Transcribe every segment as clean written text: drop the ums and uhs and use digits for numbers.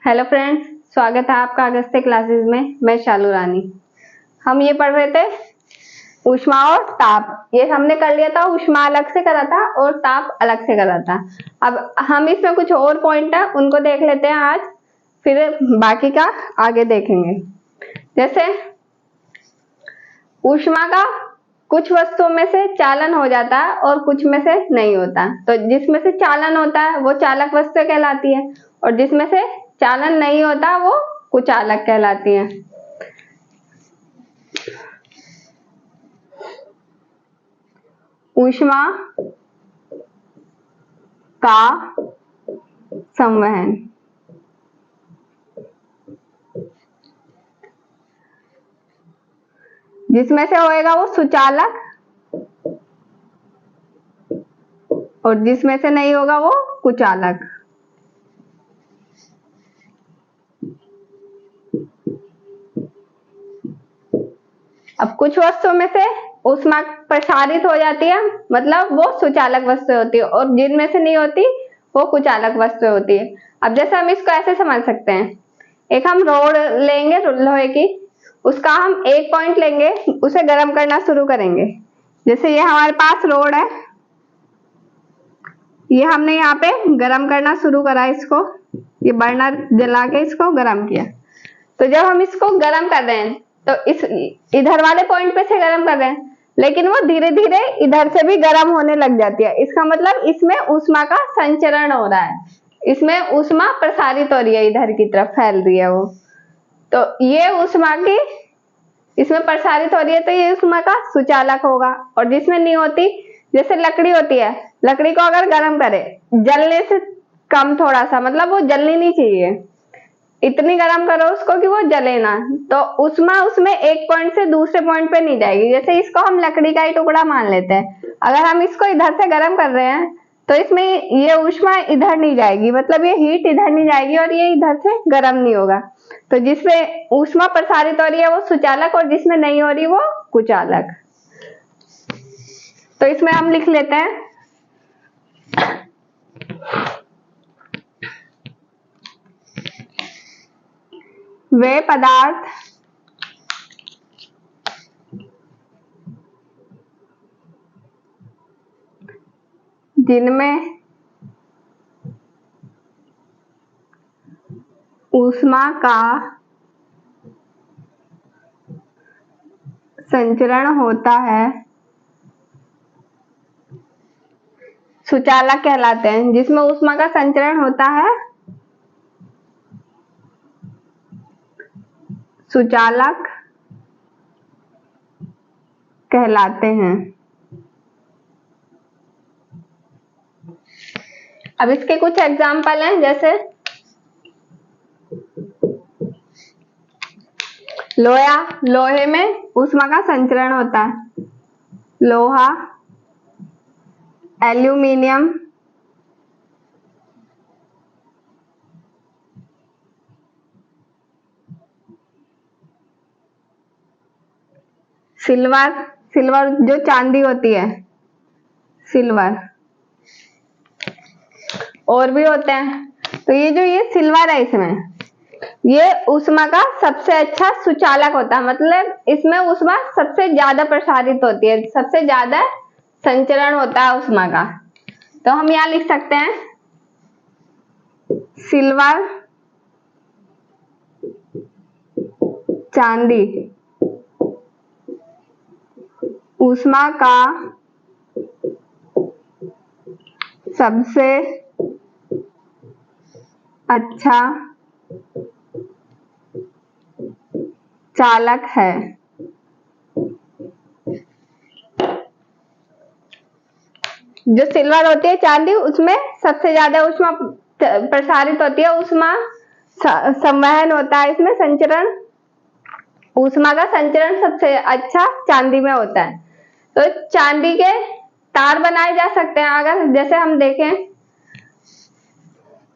Hello friends, स्वागत है आपका अगस्त्य क्लासेस में। मैं शालू रानी। हम ये पढ़ रहे थे ऊष्मा और ताप। ये हमने कर लिया था, ऊष्मा अलग से करा था और ताप अलग से करा था। अब हम इसमें कुछ और पॉइंट है उनको देख लेते हैं आज, फिर बाकी का आगे देखेंगे। जैसे ऊष्मा का कुछ वस्तुओं में से चालन हो जाता है और कुछ में से नहीं होता। तो जिसमें से चालन होता है वो चालक वस्तु कहलाती है और जिसमें से चालन नहीं होता वो कुचालक कहलाती है। ऊष्मा का संवहन। जिसमें से होएगा वो सुचालक और जिसमें से नहीं होगा वो कुचालक। अब कुछ वस्तुओं में से ऊष्मा प्रसारित हो जाती है, मतलब वो सुचालक वस्तु होती है, और जिनमें से नहीं होती वो कुचालक वस्तु होती है। अब जैसे हम इसको ऐसे समझ सकते हैं, एक हम रोड लेंगे लोहे की, उसका हम एक पॉइंट लेंगे, उसे गर्म करना शुरू करेंगे। जैसे ये हमारे पास रोड है, ये हमने यहाँ पे गर्म करना शुरू करा, इसको ये बर्नर जला के इसको गर्म किया। तो जब हम इसको गर्म कर रहे हैं तो इस इधर वाले पॉइंट पे से गर्म कर रहे हैं, लेकिन वो धीरे धीरे इधर से भी गर्म होने लग जाती है। इसका मतलब इसमें ऊष्मा का संचरण हो रहा है, इसमें ऊष्मा प्रसारित हो रही है, इधर की तरफ फैल रही है वो। तो ये ऊष्मा की इसमें प्रसारित हो रही है, तो ये ऊष्मा का सुचालक होगा। और जिसमें नहीं होती, जैसे लकड़ी होती है, लकड़ी को अगर गर्म करे जलने से कम थोड़ा सा, मतलब वो जलनी नहीं चाहिए, इतनी गर्म करो उसको कि वो जले ना, तो ऊष्मा उसमें एक पॉइंट से दूसरे पॉइंट पे नहीं जाएगी। जैसे इसको हम लकड़ी का ही टुकड़ा मान लेते हैं, अगर हम इसको इधर से गर्म कर रहे हैं तो इसमें ये ऊष्मा इधर नहीं जाएगी, मतलब ये हीट इधर नहीं जाएगी और ये इधर से गर्म नहीं होगा। तो जिसमें ऊष्मा प्रसारित हो रही है वो सुचालक और जिसमें नहीं हो रही वो कुचालक। तो इसमें हम लिख लेते हैं वे पदार्थ जिनमें ऊष्मा का संचरण होता है सुचालक कहलाते हैं। जिसमें ऊष्मा का संचरण होता है सुचालक कहलाते हैं। अब इसके कुछ एग्जाम्पल हैं, जैसे लोहा, लोहे में ऊष्मा का संचरण होता है। लोहा, एल्यूमिनियम, सिल्वर, सिल्वर जो चांदी होती है, सिल्वर, और भी होते हैं। तो ये जो ये सिल्वर है, इसमें ये ऊष्मा का सबसे अच्छा सुचालक होता है, मतलब इसमें ऊष्मा सबसे ज्यादा प्रसारित होती है, सबसे ज्यादा संचरण होता है ऊष्मा का। तो हम यहाँ लिख सकते हैं सिल्वर, चांदी ऊष्मा का सबसे अच्छा चालक है। जो सिल्वर होती है, चांदी, उसमें सबसे ज्यादा ऊष्मा प्रसारित होती है, ऊष्मा संवहन होता है, इसमें संचरण, ऊष्मा का संचरण सबसे अच्छा चांदी में होता है। तो चांदी के तार बनाए जा सकते हैं। अगर जैसे हम देखें,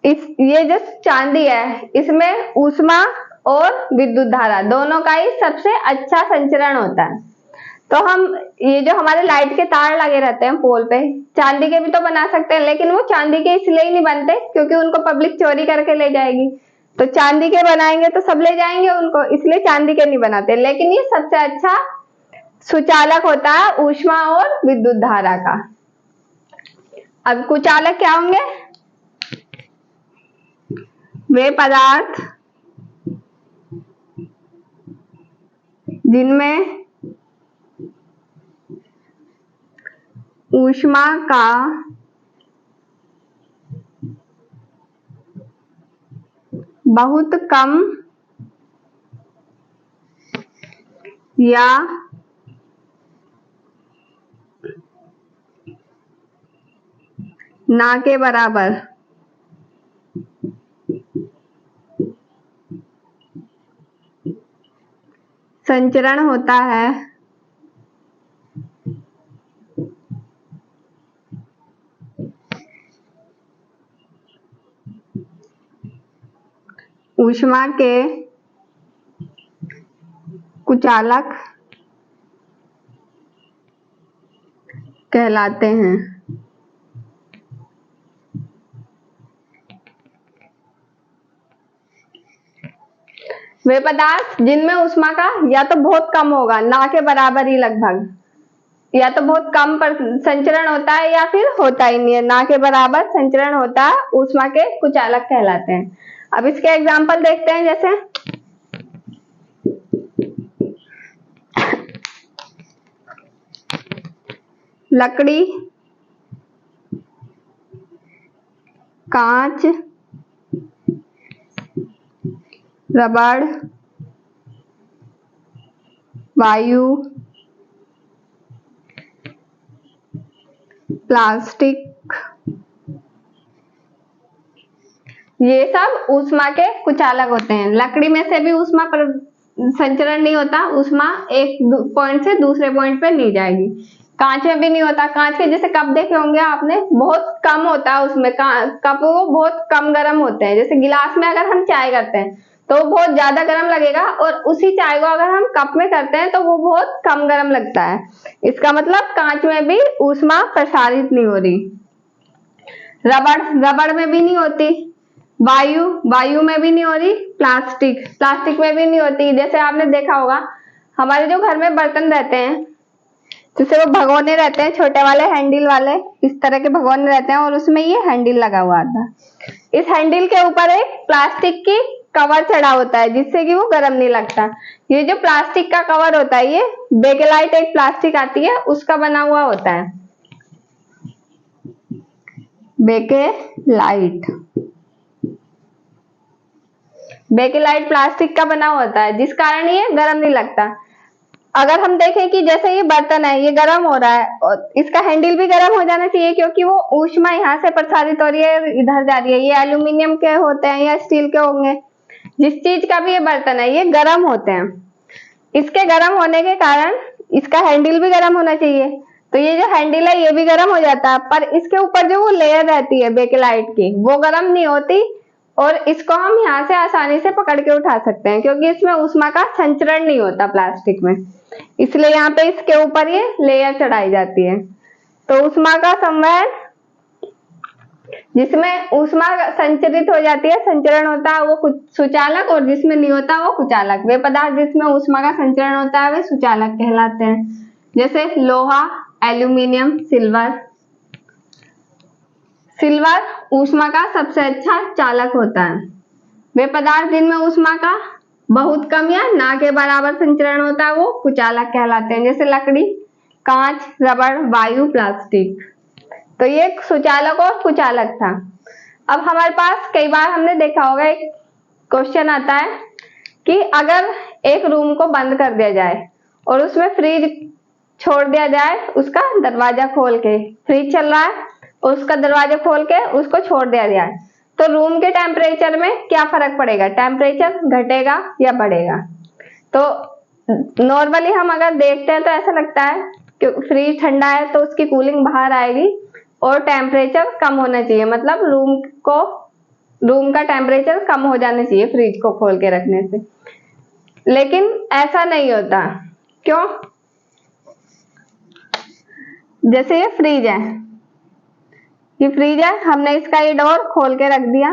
ये जो चांदी है, इसमें ऊष्मा और विद्युत धारा दोनों का ही सबसे अच्छा संचरण होता है। तो हम ये जो हमारे लाइट के तार लगे रहते हैं पोल पे, चांदी के भी तो बना सकते हैं, लेकिन वो चांदी के इसलिए ही नहीं बनते क्योंकि उनको पब्लिक चोरी करके ले जाएगी। तो चांदी के बनाएंगे तो सब ले जाएंगे उनको, इसलिए चांदी के नहीं बनाते। लेकिन ये सबसे अच्छा सुचालक होता है ऊष्मा और विद्युत धारा का। अब कुचालक क्या होंगे? वे पदार्थ जिनमें ऊष्मा का बहुत कम या ना के बराबर संचरण होता है, ऊष्मा के कुचालक कहलाते हैं। वे पदार्थ जिनमें ऊष्मा का या तो बहुत कम होगा, ना के बराबर ही लगभग, या तो बहुत कम पर संचरण होता है या फिर होता ही नहीं है, ना के बराबर संचरण होता है, ऊष्मा के कुचालक कहलाते हैं। अब इसके एग्जाम्पल देखते हैं, जैसे लकड़ी, कांच, रबड़, वायु, प्लास्टिक, ये सब ऊष्मा के कुचालक होते हैं। लकड़ी में से भी ऊष्मा पर संचरण नहीं होता, ऊष्मा एक पॉइंट से दूसरे पॉइंट पे नहीं जाएगी। कांच में भी नहीं होता, कांच के जैसे कप देखे होंगे आपने, बहुत कम होता है उसमें, कप वो बहुत कम गर्म होते हैं। जैसे गिलास में अगर हम चाय करते हैं तो बहुत ज्यादा गर्म लगेगा, और उसी चाय को अगर हम कप में करते हैं तो वो बहुत कम गर्म लगता है। इसका मतलब कांच में भी ऊष्मा प्रसारित नहीं हो रही। रबड़ में भी नहीं होती, वायु में भी नहीं हो रही, प्लास्टिक में भी नहीं होती। जैसे आपने देखा होगा हमारे जो घर में बर्तन रहते हैं, जैसे वो भगोने रहते हैं छोटे वाले हैंडल वाले, इस तरह के भगोने रहते हैं और उसमें ये हैंडल लगा हुआ आता है। इस हैंडल के ऊपर एक प्लास्टिक की कवर चढ़ा होता है जिससे कि वो गर्म नहीं लगता। ये जो प्लास्टिक का कवर होता है, ये बेकेलाइट एक प्लास्टिक आती है उसका बना हुआ होता है, बेकेलाइट प्लास्टिक का बना होता है, जिस कारण ये गर्म नहीं लगता। अगर हम देखें कि जैसे ये बर्तन है, ये गर्म हो रहा है और इसका हैंडल भी गर्म हो जाना चाहिए, क्योंकि वो ऊष्मा यहाँ से प्रसारित हो रही है, इधर जा रही है। ये एल्यूमिनियम के होते हैं या स्टील के होंगे, जिस चीज का भी ये बर्तन है, ये गर्म होते हैं। इसके गर्म होने के कारण इसका हैंडल भी गर्म होना चाहिए, तो ये जो हैंडल है ये भी गर्म हो जाता है, पर इसके ऊपर जो वो लेयर रहती है बेकेलाइट की, वो गर्म नहीं होती, और इसको हम यहाँ से आसानी से पकड़ के उठा सकते हैं, क्योंकि इसमें ऊष्मा का संचरण नहीं होता प्लास्टिक में, इसलिए यहाँ पे इसके ऊपर ये लेयर चढ़ाई जाती है। तो ऊष्मा का संवहन, जिसमें ऊष्मा संचरित हो जाती है, संचरण होता है, वो सुचालक, और जिसमें नहीं होता वो कुचालक। वे पदार्थ जिसमें ऊष्मा का संचरण होता है वे सुचालक कहलाते हैं। जैसे लोहा, एल्यूमिनियम, सिल्वर ऊष्मा का सबसे अच्छा चालक होता है। वे पदार्थ जिनमें ऊष्मा का बहुत कम या ना के बराबर संचरण होता है वो कुचालक कहलाते हैं। जैसे लकड़ी, कांच, रबड़, वायु, प्लास्टिक। तो ये सुचालक और कुचालक था। अब हमारे पास कई बार हमने देखा होगा एक क्वेश्चन आता है कि अगर एक रूम को बंद कर दिया जाए और उसमें फ्रिज छोड़ दिया जाए, उसका दरवाजा खोल के, फ्रिज चल रहा है और उसका दरवाजा खोल के उसको छोड़ दिया जाए, तो रूम के टेम्परेचर में क्या फर्क पड़ेगा? टेम्परेचर घटेगा या बढ़ेगा? तो नॉर्मली हम अगर देखते हैं तो ऐसा लगता है कि फ्रिज ठंडा है तो उसकी कूलिंग बाहर आएगी और टेम्परेचर कम होना चाहिए, मतलब रूम का टेम्परेचर कम हो जाना चाहिए फ्रिज को खोल के रखने से। लेकिन ऐसा नहीं होता। क्यों? जैसे ये फ्रिज है, हमने इसका ये डोर खोल के रख दिया,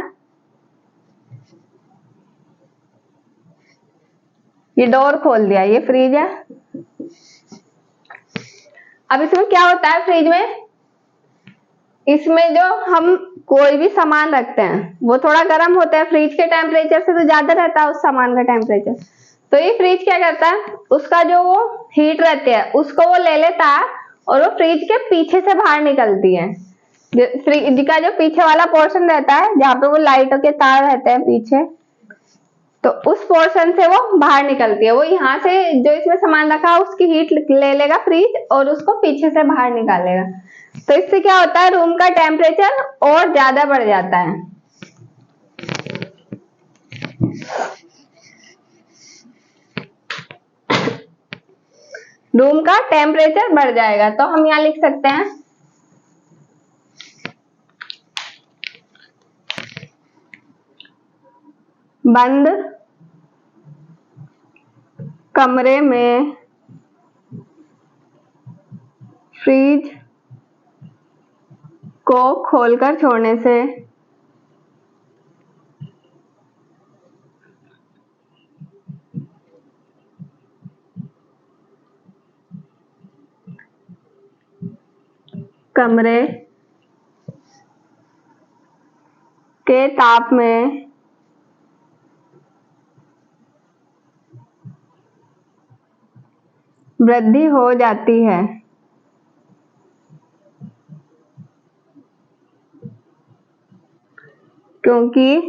ये डोर खोल दिया, ये फ्रिज है। अब इसमें क्या होता है, फ्रिज में इसमें जो हम कोई भी सामान रखते हैं वो थोड़ा गर्म होता है, फ्रिज के टेम्परेचर से तो ज्यादा रहता है उस सामान का टेम्परेचर। तो ये फ्रिज क्या करता है, उसका जो वो हीट रहती है उसको वो ले लेता है और वो फ्रिज के पीछे से बाहर निकलती है। फ्रिज का जो पीछे वाला पोर्शन रहता है जहाँ पे वो लाइटों के तार रहते हैं पीछे, तो उस पोर्शन से वो बाहर निकलती है। वो यहाँ से जो इसमें सामान रखा है उसकी हीट ले लेगा फ्रिज और उसको पीछे से बाहर निकालेगा। तो इससे क्या होता है, रूम का टेम्परेचर और ज्यादा बढ़ जाता है। रूम का टेम्परेचर बढ़ जाएगा। तो हम यहाँ लिख सकते हैं बंद कमरे में फ्रिज को खोलकर छोड़ने से कमरे के ताप में वृद्धि हो जाती है। क्योंकि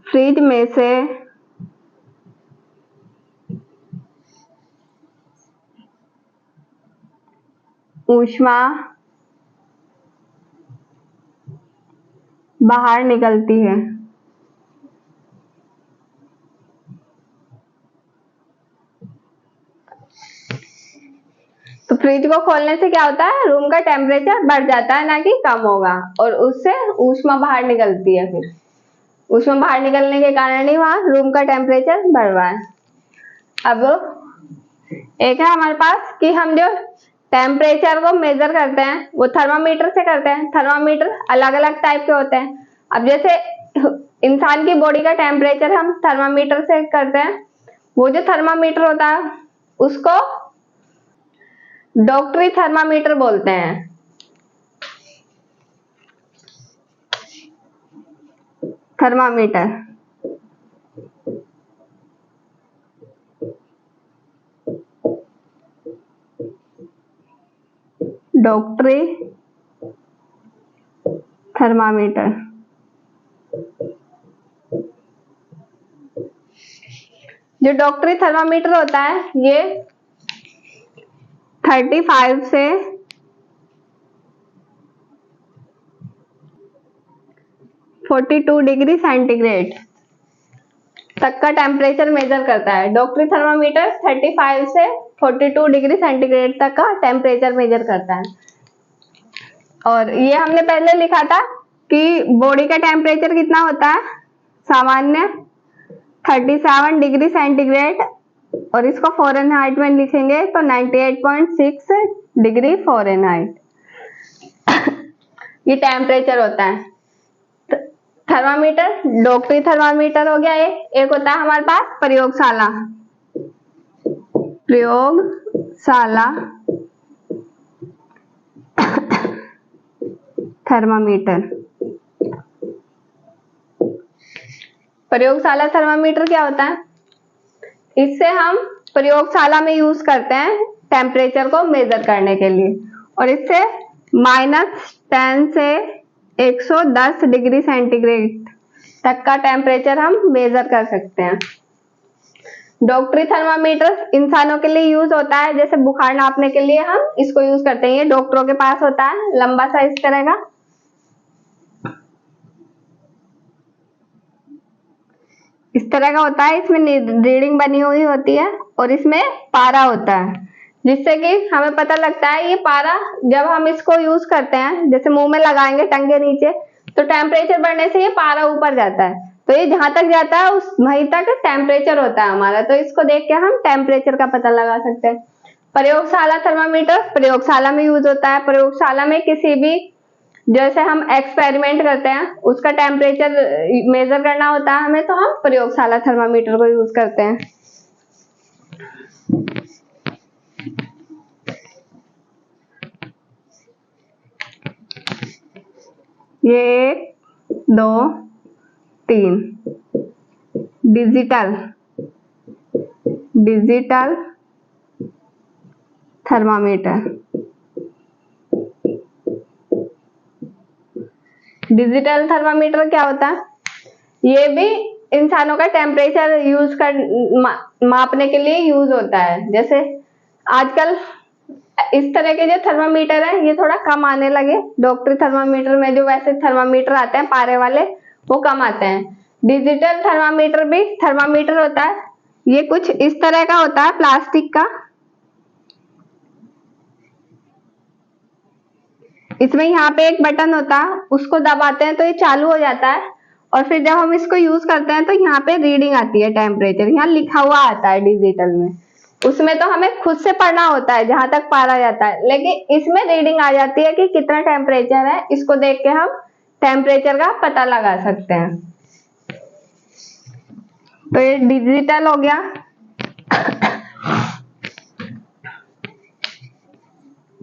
फ्रिज में से ऊष्मा बाहर निकलती है। तो फ्रिज को खोलने से क्या होता है, रूम का टेम्परेचर बढ़ जाता है, ना कि कम होगा, और उससे ऊष्मा बाहर निकलती है। फिर ऊष्मा बाहर निकलने के कारण ही वहां रूम का टेम्परेचर बढ़ रहा है। अब एक है हमारे पास कि हम जो टेम्परेचर को मेजर करते हैं वो थर्मामीटर से करते हैं। थर्मामीटर अलग अलग टाइप के होते हैं। अब जैसे इंसान की बॉडी का टेम्परेचर हम थर्मामीटर से करते हैं, वो जो थर्मामीटर होता है उसको डॉक्टरी थर्मामीटर बोलते हैं। थर्मामीटर डॉक्टरी थर्मामीटर जो डॉक्टरी थर्मामीटर होता है ये 35 से 42 डिग्री सेंटीग्रेड तक का टेम्परेचर मेजर करता है। डॉक्टरी थर्मामीटर 35 से 42 डिग्री सेंटीग्रेड तक का टेम्परेचर मेजर करता है। और ये हमने पहले लिखा था कि बॉडी का टेम्परेचर कितना होता है, सामान्य 37 डिग्री सेंटीग्रेड, और इसको फ़ारेनहाइट में लिखेंगे तो 98.6 डिग्री फ़ारेनहाइट ये टेम्परेचर होता है। थर्मामीटर डॉक्टरी थर्मामीटर हो गया। एक होता है हमारे पास प्रयोगशाला थर्मामीटर। प्रयोगशाला थर्मामीटर क्या होता है, इससे हम प्रयोगशाला में यूज करते हैं टेम्परेचर को मेजर करने के लिए, और इससे -10 से 110 डिग्री सेंटीग्रेड तक का टेम्परेचर हम मेजर कर सकते हैं। डॉक्टरी थर्मामीटर इंसानों के लिए यूज होता है, जैसे बुखार नापने के लिए हम इसको यूज करते हैं। ये डॉक्टरों के पास होता है, लंबा सा इस तरह का। इस तरह का होता है, इसमें रीडिंग बनी हुई होती है और इसमें पारा होता है, जिससे कि हमें पता लगता है ये पारा जब हम इसको यूज करते हैं, जैसे मुंह में लगाएंगे टंग के नीचे, तो टेम्परेचर बढ़ने से ये पारा ऊपर जाता है, तो ये जहां तक जाता है उस वहीं तक टेम्परेचर होता है हमारा। तो इसको देख के हम टेम्परेचर का पता लगा सकते हैं। प्रयोगशाला थर्मामीटर प्रयोगशाला में यूज होता है। प्रयोगशाला में किसी भी जैसे हम एक्सपेरिमेंट करते हैं उसका टेम्परेचर मेजर करना होता है हमें, तो हम प्रयोगशाला थर्मामीटर को यूज करते हैं। ये 1 2 3 डिजिटल थर्मामीटर। डिजिटल थर्मामीटर क्या होता है? ये भी इंसानों का टेम्परेचर यूज कर मापने के लिए यूज होता है। जैसे आजकल इस तरह के जो थर्मामीटर है ये थोड़ा कम आने लगे। डॉक्टरी थर्मामीटर में जो वैसे थर्मामीटर आते हैं पारे वाले वो कम आते हैं। डिजिटल थर्मामीटर भी थर्मामीटर होता है। ये कुछ इस तरह का होता है प्लास्टिक का। इसमें यहाँ पे एक बटन होता है, उसको दबाते हैं तो ये चालू हो जाता है और फिर जब हम इसको यूज करते हैं तो यहाँ पे रीडिंग आती है टेम्परेचर, यहाँ लिखा हुआ आता है डिजिटल में। उसमें तो हमें खुद से पढ़ना होता है जहां तक पारा जाता है, लेकिन इसमें रीडिंग आ जाती है कि कितना टेम्परेचर है। इसको देख के हम टेम्परेचर का पता लगा सकते हैं। तो ये डिजिटल हो गया।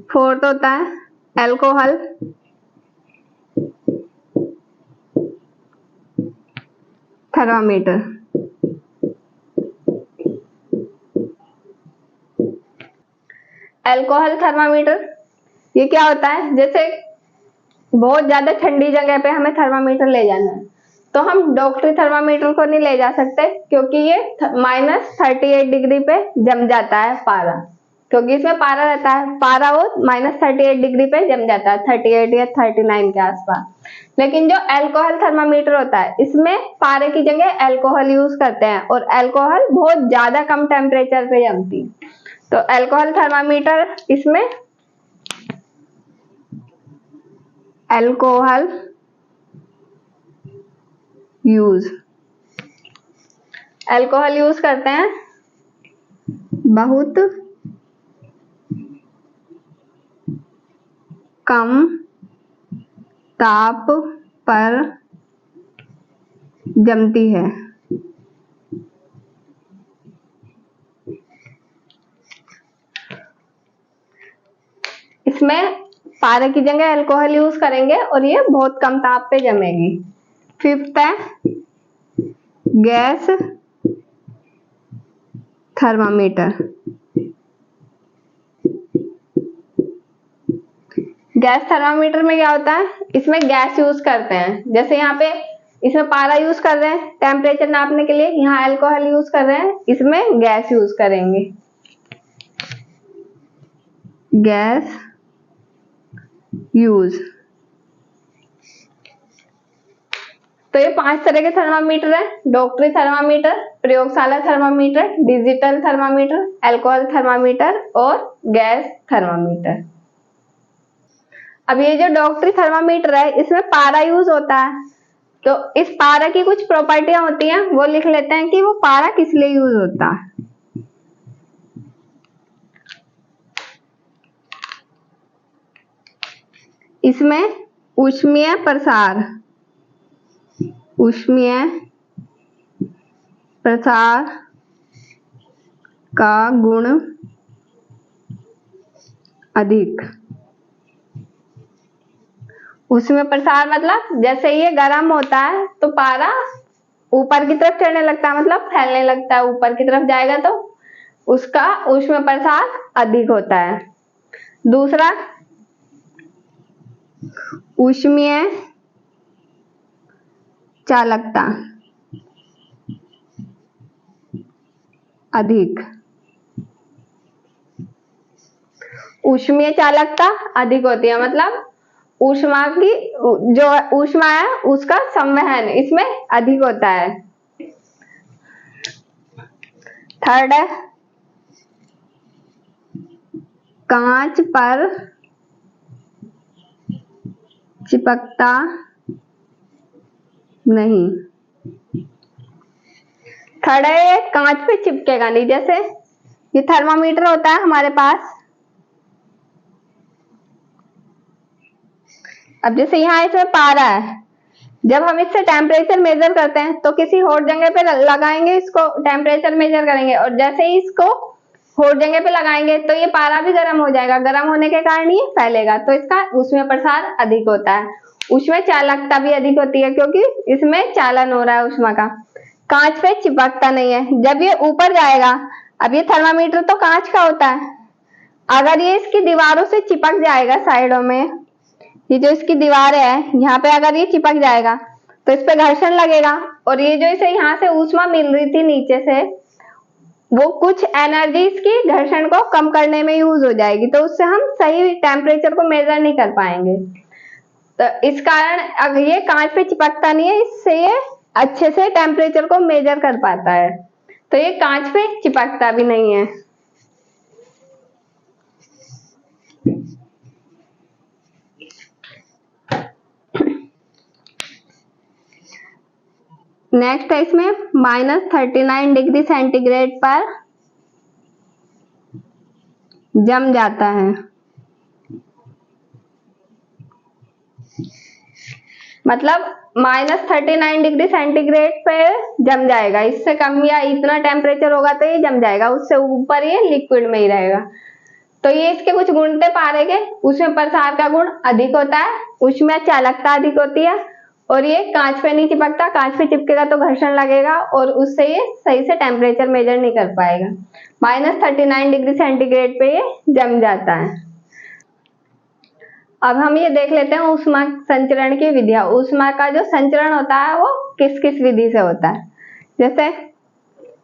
फोर्थ होता है अल्कोहल थर्मामीटर। अल्कोहल थर्मामीटर ये क्या होता है? जैसे बहुत ज्यादा ठंडी जगह पे हमें थर्मामीटर ले जाना है तो हम डॉक्टरी थर्मामीटर को नहीं ले जा सकते क्योंकि ये -38 डिग्री पे जम जाता है पारा, क्योंकि इसमें पारा रहता है। पारा वो -38 डिग्री पे जम जाता है, 38 या 39 के आसपास। लेकिन जो अल्कोहल थर्मामीटर होता है इसमें पारे की जगह अल्कोहल यूज करते हैं और अल्कोहल बहुत ज्यादा कम टेम्परेचर पे जमती है। तो अल्कोहल थर्मामीटर इसमें अल्कोहल यूज करते हैं बहुत कम ताप पर जमती है। इसमें पारे की जगह अल्कोहल यूज करेंगे और ये बहुत कम ताप पे जमेगी। फिफ्थ है गैस थर्मामीटर। गैस थर्मामीटर में क्या होता है? इसमें गैस यूज करते हैं। जैसे यहाँ पे इसमें पारा यूज कर रहे हैं टेम्परेचर नापने के लिए, यहाँ अल्कोहल यूज कर रहे हैं, इसमें गैस यूज करेंगे। Gas use. तो ये 5 तरह के थर्मामीटर है: डॉक्टरी थर्मामीटर, प्रयोगशाला thermometer, digital thermometer, alcohol thermometer और गैस थर्मामीटर। अब ये जो डॉक्टरी थर्मामीटर है इसमें पारा यूज होता है, तो इस पारा की कुछ प्रॉपर्टियां होती हैं वो लिख लेते हैं कि वो पारा किस लिए यूज होता है। इसमें ऊष्मीय प्रसार का गुण अधिक। ऊष्मीय प्रसार मतलब जैसे ये गर्म होता है तो पारा ऊपर की तरफ चढ़ने लगता है, मतलब फैलने लगता है, ऊपर की तरफ जाएगा तो उसका ऊष्मीय प्रसार अधिक होता है। दूसरा ऊष्मीय चालकता अधिक। ऊष्मीय चालकता अधिक होती है मतलब ऊष्मा की जो ऊष्मा है उसका संवहन इसमें अधिक होता है। थर्ड है कांच पर चिपकता नहीं। थर्ड है कांच पे चिपकेगा नहीं। जैसे ये थर्मामीटर होता है हमारे पास, अब जैसे यहाँ इसमें पारा है, जब हम इससे टेम्परेचर मेजर करते हैं तो किसी हॉट जगह पे लगाएंगे, इसको टेम्परेचर मेजर करेंगे, और जैसे ही इसको हॉट जगह पे लगाएंगे तो ये पारा भी गर्म हो जाएगा। गर्म होने के कारण ये फैलेगा, तो इसका ऊष्मीय प्रसार अधिक होता है। ऊष्मीय चालकता भी अधिक होती है क्योंकि इसमें चालन हो रहा है ऊष्मा का। कांच पे चिपकता नहीं है, जब ये ऊपर जाएगा, अब ये थर्मामीटर तो कांच का होता है, अगर ये इसकी दीवारों से चिपक जाएगा साइडों में, ये जो इसकी दीवार है यहाँ पे अगर ये चिपक जाएगा तो इस पे घर्षण लगेगा, और ये जो इसे यहाँ से ऊष्मा मिल रही थी नीचे से, वो कुछ एनर्जी इसकी घर्षण को कम करने में यूज हो जाएगी, तो उससे हम सही टेम्परेचर को मेजर नहीं कर पाएंगे। तो इस कारण अगर ये कांच पे चिपकता नहीं है, इससे ये अच्छे से टेम्परेचर को मेजर कर पाता है, तो ये कांच पे चिपकता भी नहीं है। नेक्स्ट है इसमें -39 डिग्री सेंटीग्रेड पर जम जाता है। मतलब -39 डिग्री सेंटीग्रेड पे जम जाएगा, इससे कम या इतना टेम्परेचर होगा तो ये जम जाएगा, उससे ऊपर ये लिक्विड में ही रहेगा। तो ये इसके कुछ गुण थे पारे के। उसमें प्रसार का गुण अधिक होता है, उसमें चालकता अधिक होती है, और ये कांच पे नहीं चिपकता, कांच पे चिपकेगा तो घर्षण लगेगा और उससे ये सही से टेम्परेचर मेजर नहीं कर पाएगा। -39 डिग्री सेंटीग्रेड पे ये जम जाता है। अब हम ये देख लेते हैं ऊष्मा संचरण की विधियां। ऊष्मा का जो संचरण होता है वो किस किस विधि से होता है। जैसे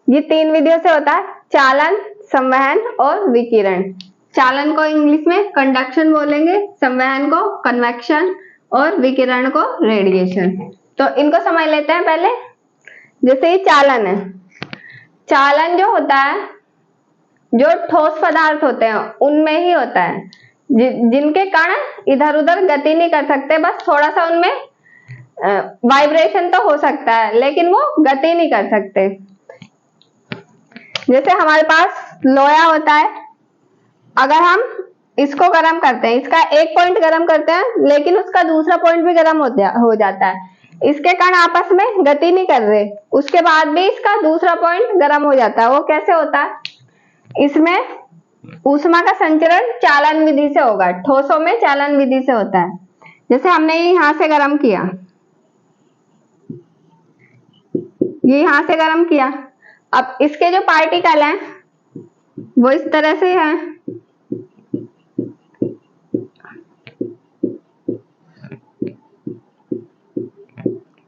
ये 3 विधियों से होता है, चालन, संवहन और विकिरण। चालन को इंग्लिश में कंडक्शन बोलेंगे, संवहन को कन्वेक्शन और विकिरण को रेडिएशन। तो इनको समझ लेते हैं पहले। जैसे ये चालन है, चालन जो होता है, जो ठोस पदार्थ होते हैं उनमें ही होता है, जिनके कण इधर उधर गति नहीं कर सकते, बस थोड़ा सा उनमें वाइब्रेशन तो हो सकता है लेकिन वो गति नहीं कर सकते। जैसे हमारे पास लोहा होता है, अगर हम इसको गर्म करते हैं, इसका एक पॉइंट गर्म करते हैं लेकिन उसका दूसरा पॉइंट भी गर्म हो जाता है, इसके कण आपस में गति नहीं कर रहे, उसके बाद भी इसका दूसरा पॉइंट गर्म हो जाता है। वो कैसे होता है? इसमें ऊष्मा का संचरण चालन विधि से होगा, ठोसों में चालन विधि से होता है। जैसे हमने यहां से गर्म किया, ये यहां से गर्म किया, अब इसके जो पार्टिकल हैं वो इस तरह से हैं,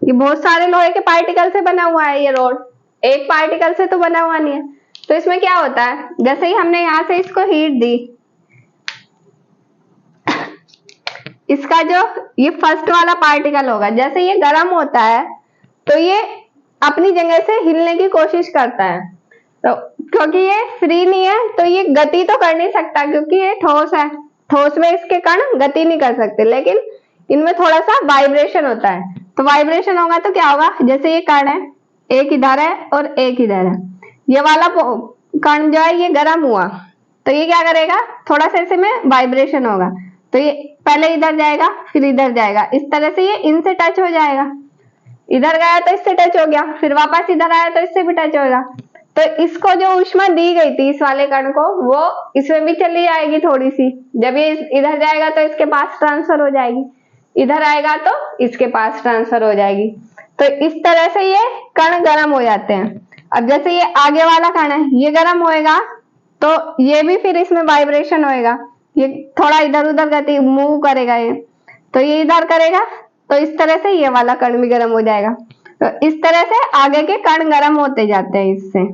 ये बहुत सारे लोहे के पार्टिकल से बना हुआ है। ये रोड एक पार्टिकल से तो बना हुआ नहीं है। तो इसमें क्या होता है, जैसे ही हमने यहां से इसको हीट दी, इसका जो ये फर्स्ट वाला पार्टिकल होगा, जैसे ये गर्म होता है तो ये अपनी जगह से हिलने की कोशिश करता है, तो क्योंकि ये फ्री नहीं है तो ये गति तो कर नहीं सकता, क्योंकि ये ठोस है, ठोस में इसके कण गति नहीं कर सकते, लेकिन इनमें थोड़ा सा वाइब्रेशन होता है। तो वाइब्रेशन होगा तो क्या होगा, जैसे ये कण है, एक इधर है और एक इधर है, ये वाला कण जो है ये गर्म हुआ तो ये क्या करेगा, थोड़ा सा इसमें वाइब्रेशन होगा, तो ये पहले इधर जाएगा फिर इधर जाएगा, इस तरह से ये इनसे टच हो जाएगा, इधर गया तो इससे टच हो गया, फिर वापस इधर आया तो इससे भी टच होगा। तो इसको जो ऊष्मा दी गई थी इस वाले कण को, वो इसमें भी चली जाएगी थोड़ी सी, जब ये इधर जाएगा तो इसके पास ट्रांसफर हो जाएगी, इधर आएगा तो इसके पास ट्रांसफर हो जाएगी। तो इस तरह से ये कण गर्म हो जाते हैं। अब जैसे ये आगे वाला कण है, ये गर्म होएगा तो ये भी फिर इसमें वाइब्रेशन होएगा, ये थोड़ा इधर उधर गति मूव करेगा, ये तो ये इधर करेगा, तो इस तरह से ये वाला कण भी गर्म हो जाएगा। तो इस तरह से आगे के कण गर्म होते जाते हैं इससे।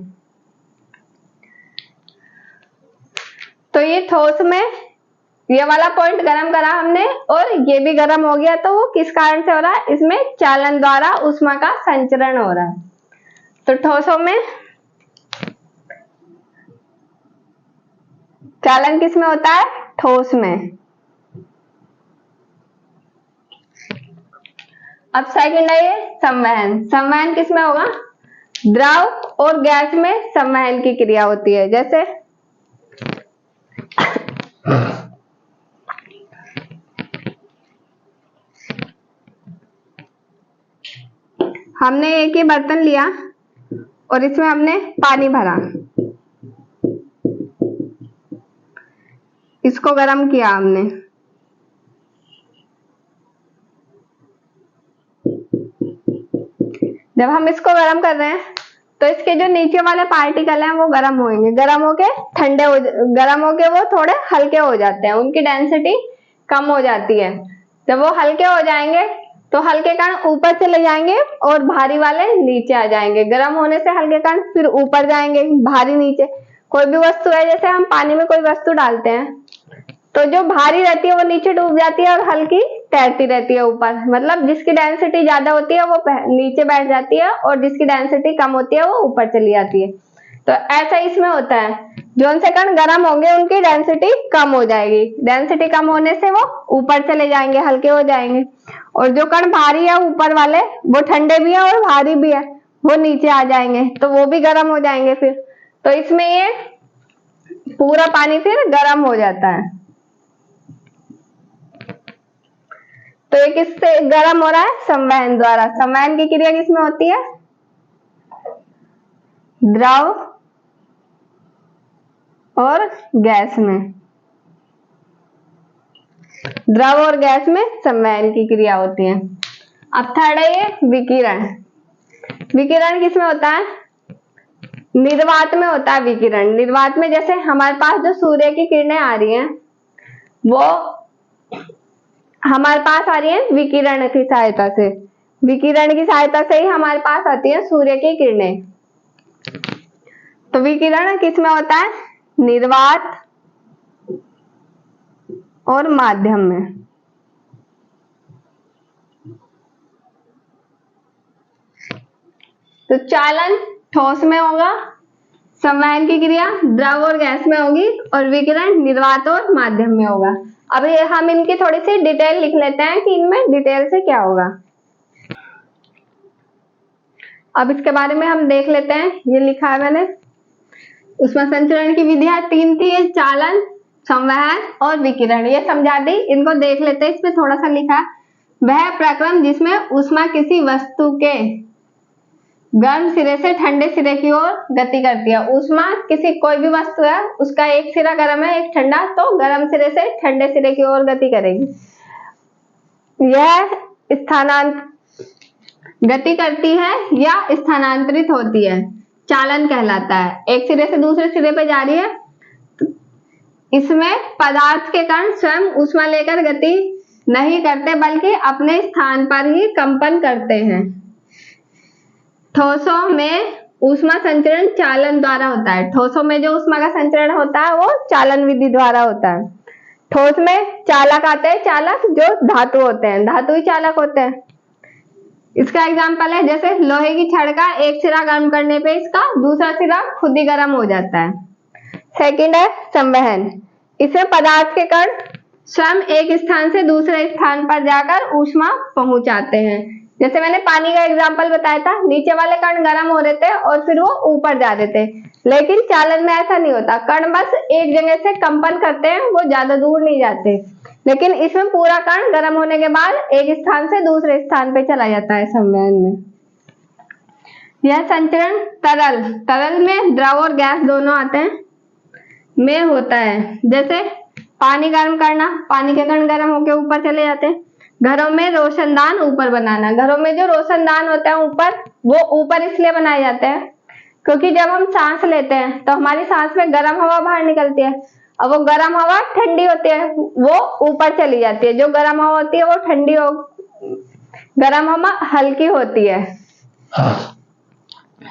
तो ये ठोस में ये वाला पॉइंट गर्म करा हमने और ये भी गर्म हो गया, तो वो किस कारण से हो रहा है, इसमें चालन द्वारा ऊष्मा का संचरण हो रहा है। तो ठोसों में चालन किस में होता है, ठोस में। अब सेकंड है ये संवहन। संवहन किस में होगा, द्रव और गैस में संवहन की क्रिया होती है। जैसे हमने एक ही बर्तन लिया और इसमें हमने पानी भरा, इसको गर्म किया हमने। जब हम इसको गर्म कर रहे हैं तो इसके जो नीचे वाले पार्टिकल हैं वो गर्म होंगे, गर्म होके ठंडे हो, गर्म होके वो थोड़े हल्के हो जाते हैं, उनकी डेंसिटी कम हो जाती है। जब वो हल्के हो जाएंगे तो हल्के कण ऊपर चले जाएंगे और भारी वाले नीचे आ जाएंगे। गर्म होने से हल्के कण फिर ऊपर जाएंगे, भारी नीचे। कोई भी वस्तु है, जैसे हम पानी में कोई वस्तु डालते हैं तो जो भारी रहती है वो नीचे डूब जाती है और हल्की तैरती रहती है ऊपर। मतलब जिसकी डेंसिटी ज्यादा होती है वो नीचे बैठ जाती है और जिसकी डेंसिटी कम होती है वो ऊपर चली जाती है। तो ऐसा इसमें होता है, जो से कण गर्म होंगे उनकी डेंसिटी कम हो जाएगी, डेंसिटी कम होने से वो ऊपर चले जाएंगे, हल्के हो जाएंगे। और जो कण भारी है ऊपर वाले, वो ठंडे भी है और भारी भी है, वो नीचे आ जाएंगे, तो वो भी गर्म हो जाएंगे फिर। तो इसमें ये पूरा पानी फिर गर्म हो जाता है। तो ये किससे गर्म हो रहा है? संवहन द्वारा। संवहन की क्रिया किसमें होती है? द्रव और गैस में। द्रव और गैस में संवहन की क्रिया होती है। अब थर्ड है ये विकिरण। विकिरण किसमें होता है? निर्वात में होता है विकिरण। निर्वात में जैसे हमारे पास जो सूर्य की किरणें आ रही हैं वो हमारे पास आ रही है विकिरण की सहायता से। विकिरण की सहायता से ही हमारे पास आती है सूर्य की किरणें। तो विकिरण किसमें होता है? निर्वात और माध्यम में। तो चालन ठोस में होगा, संवहन की क्रिया द्रव और गैस में होगी और विकिरण निर्वात और माध्यम में होगा। अब ये हम इनकी थोड़ी सी डिटेल लिख लेते हैं कि इनमें डिटेल से क्या होगा। अब इसके बारे में हम देख लेते हैं, ये लिखा है मैंने। उसमें संचरण की विधियां 3 थी, चालन, संवहन और विकिरण, ये समझा दी। इनको देख लेते हैं। इसमें थोड़ा सा लिखा, वह प्रक्रम जिसमें ऊष्मा किसी वस्तु के गर्म सिरे से ठंडे सिरे की ओर गति करती है। ऊष्मा किसी कोई भी वस्तु है, उसका एक सिरा गर्म है एक ठंडा, तो गर्म सिरे से ठंडे सिरे की ओर गति करेगी। यह गति करती है या स्थानांतरित होती है, चालन कहलाता है। एक सिरे से दूसरे सिरे पे जा रही है। इसमें पदार्थ के कण स्वयं ऊष्मा लेकर गति नहीं करते बल्कि अपने स्थान पर ही कंपन करते हैं। ठोसों में ऊष्मा संचरण चालन द्वारा होता है। ठोसों में जो ऊष्मा का संचरण होता है वो चालन विधि द्वारा होता है। ठोस में चालक आते हैं, चालक जो धातु होते हैं, धातु ही चालक होते हैं। इसका एग्जांपल है जैसे लोहे की छड़ का एक सिरा गर्म करने पे इसका दूसरा सिरा खुद ही गर्म हो जाता है। सेकंड है संवहन। इसमें पदार्थ के कण स्वयं एक स्थान से दूसरे स्थान पर जाकर ऊष्मा पहुंचाते हैं। जैसे मैंने पानी का एग्जांपल बताया था, नीचे वाले कण गर्म हो रहे थे और फिर वो ऊपर जा रहे थे। लेकिन चालन में ऐसा नहीं होता, कण बस एक जगह से कंपन करते हैं, वो ज्यादा दूर नहीं जाते। लेकिन इसमें पूरा कण गर्म होने के बाद एक स्थान से दूसरे स्थान पे चला जाता है संवहन में। यह संचरण तरल, तरल में द्रव और गैस दोनों आते हैं, में होता है। जैसे पानी गर्म करना, पानी के कण गर्म होकर ऊपर चले जाते हैं। घरों में रोशनदान ऊपर बनाना, घरों में जो रोशनदान होता है ऊपर, वो ऊपर इसलिए बनाए जाते हैं क्योंकि जब हम सांस लेते हैं तो हमारी सांस में गर्म हवा बाहर निकलती है। अब वो गर्म हवा ठंडी होती है, वो ऊपर चली जाती है। जो गर्म हवा होती है वो ठंडी हो, गर्म हवा हल्की होती है।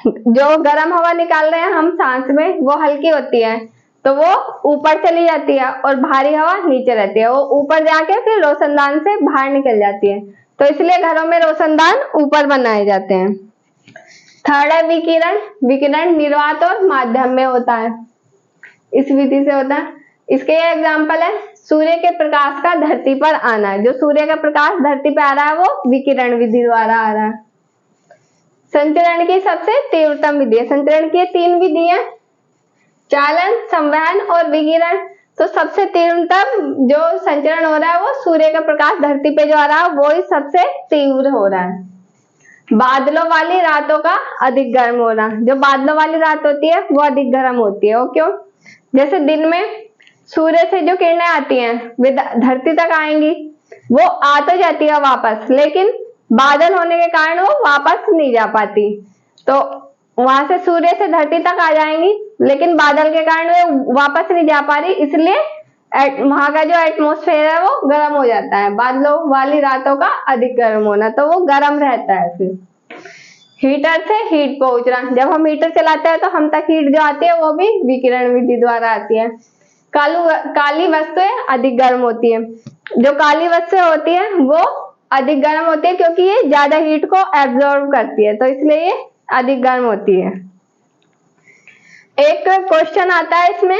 जो गर्म हवा निकाल रहे हैं हम सांस में वो हल्की होती है, तो वो ऊपर चली जाती है और भारी हवा नीचे रहती है। वो ऊपर जाके फिर रोशनदान से बाहर निकल जाती है, तो इसलिए घरों में रोशनदान ऊपर बनाए जाते हैं। थर्ड है विकिरण। विकिरण निर्वात और माध्यम में होता है, इस विधि से होता है। इसके ये एग्जाम्पल है, सूर्य के प्रकाश का धरती पर आना। जो सूर्य का प्रकाश धरती पे आ रहा है वो विकिरण विधि द्वारा आ रहा है। संचरण की सबसे तीव्रतम विधि है। संचरण की 3 विधि है, चालन, संवहन और विकिरण। तो सबसे तीव्रतम जो संचरण हो रहा है वो सूर्य का प्रकाश धरती पे जो आ रहा है वो ही सबसे तीव्र हो रहा है। बादलों वाली रातों का अधिक गर्म होना। जो बादलों वाली रात होती है वो अधिक गर्म होती है। वो क्यों? जैसे दिन में सूर्य से जो किरणें आती हैं वे धरती तक आएंगी, वो आ तो जाती है वापस, लेकिन बादल होने के कारण वो वापस नहीं जा पाती। तो वहां से सूर्य से धरती तक आ जाएंगी, लेकिन बादल के कारण वे वापस नहीं जा पा रही, इसलिए वहां का जो एटमॉस्फेयर है वो गर्म हो जाता है। बादलों वाली रातों का अधिक गर्म होना, तो वो गर्म रहता है। फिर हीटर से हीट पहुंचना। जब हम हीटर चलाते हैं तो हम तक हीट जो आती है वो भी विकिरण विधि द्वारा आती है। काली वस्तुएं अधिक गर्म होती है। जो काली वस्तुएं होती है वो अधिक गर्म होती है क्योंकि ये ज्यादा हीट को एब्जॉर्ब करती है, तो इसलिए ये अधिक गर्म होती है। एक क्वेश्चन आता है इसमें,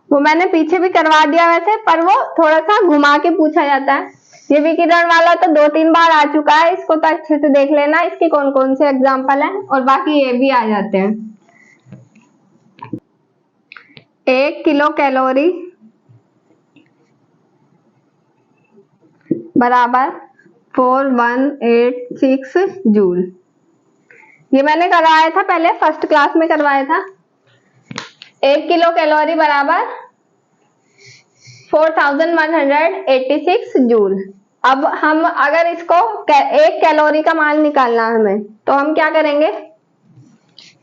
वो मैंने पीछे भी करवा दिया वैसे, पर वो थोड़ा सा घुमा के पूछा जाता है। ये विकिरण वाला तो 2-3 बार आ चुका है, इसको तो अच्छे से देख लेना, इसके कौन कौन से एग्जाम्पल हैं, और बाकी ये भी आ जाते हैं। 1 किलो कैलोरी बराबर 4186 जूल। ये मैंने करवाया था पहले, फर्स्ट क्लास में करवाया था। 1 किलो कैलोरी बराबर 4186 जूल। अब हम अगर इसको 1 कैलोरी का मान निकालना है हमें, तो हम क्या करेंगे?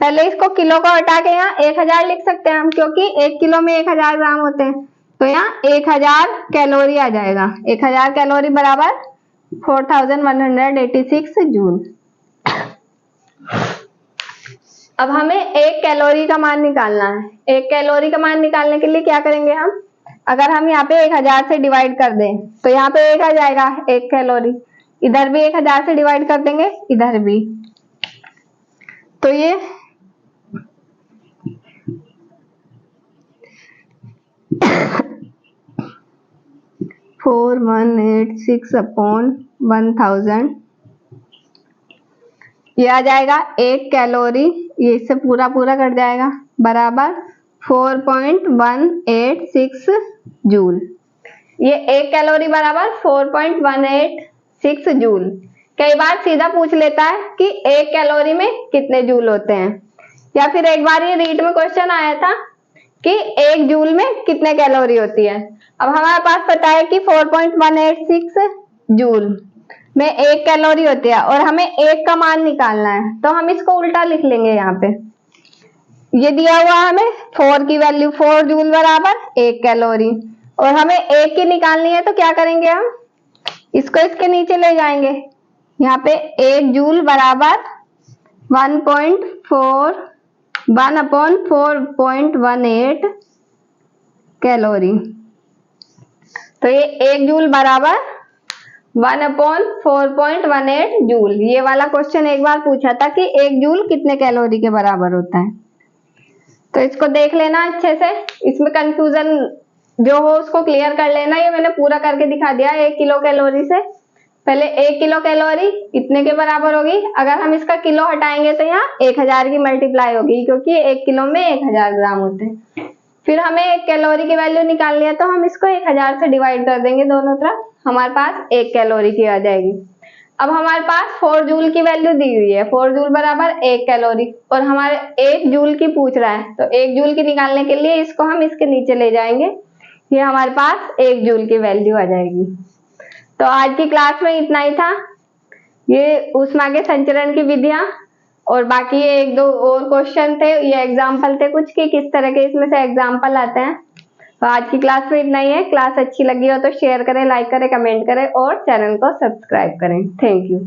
पहले इसको किलो को हटा के यहाँ 1000 लिख सकते हैं हम, क्योंकि 1 किलो में 1000 ग्राम होते हैं, तो यहाँ 1000 कैलोरी आ जाएगा। 1000 कैलोरी बराबर 4186 जूल। अब हमें 1 कैलोरी का मान निकालना है। 1 कैलोरी का मान निकालने के लिए क्या करेंगे हम? अगर हम यहाँ पे 1000 से डिवाइड कर दें तो यहाँ पे 1 आ जाएगा 1 कैलोरी, इधर भी 1000 से डिवाइड कर देंगे, इधर भी, तो ये 4186 अपॉन 1000, ये आ जाएगा 1 कैलोरी, ये इससे पूरा पूरा कट जाएगा, बराबर 4.186 जूल। ये 1 कैलोरी बराबर 4.186 जूल। कई बार सीधा पूछ लेता है कि 1 कैलोरी में कितने जूल होते हैं, या फिर एक बार ये रीट में क्वेश्चन आया था कि 1 जूल में कितने कैलोरी होती है। अब हमारे पास पता है कि 4.186 जूल में 1 कैलोरी होती है, और हमें 1 का मान निकालना है, तो हम इसको उल्टा लिख लेंगे। यहाँ पे ये दिया हुआ हमें 4 की वैल्यू, 4 जूल बराबर 1 कैलोरी, और हमें 1 की निकालनी है, तो क्या करेंगे हम? इसको इसके नीचे ले जाएंगे। यहाँ पे 1 जूल बराबर 1/4.18 कैलोरी, तो ये 1 जूल बराबर 1/4.18 जूल। ये वाला क्वेश्चन एक बार पूछा था कि 1 जूल कितने कैलोरी के बराबर होता है, तो इसको देख लेना अच्छे से, इसमें कंफ्यूजन जो हो उसको क्लियर कर लेना। ये मैंने पूरा करके दिखा दिया। 1 किलो कैलोरी से पहले 1 किलो कैलोरी इतने के बराबर होगी। अगर हम इसका किलो हटाएंगे तो यहाँ 1000 की मल्टीप्लाई होगी, क्योंकि 1 किलो में 1000 ग्राम होते हैं। फिर हमें 1 कैलोरी की वैल्यू निकालनी है, तो हम इसको 1000 से डिवाइड कर देंगे दोनों तरफ, हमारे पास 1 कैलोरी की आ जाएगी। अब हमारे पास 4 जूल की वैल्यू दी हुई है, 4 जूल बराबर 1 कैलोरी, और हमारे 1 जूल की पूछ रहा है, तो 1 जूल की निकालने के लिए इसको हम इसके नीचे ले जाएंगे, ये हमारे पास 1 जूल की वैल्यू आ जाएगी। तो आज की क्लास में इतना ही था। ये ऊष्मा के संचरण की विधियां, और बाकी ये 1-2 और क्वेश्चन थे, ये एग्जाम्पल थे कुछ कि किस तरह के इसमें से एग्जाम्पल आते हैं। तो आज की क्लास में इतना ही है। क्लास अच्छी लगी हो तो शेयर करें, लाइक करें, कमेंट करें और चैनल को सब्सक्राइब करें। Thank you.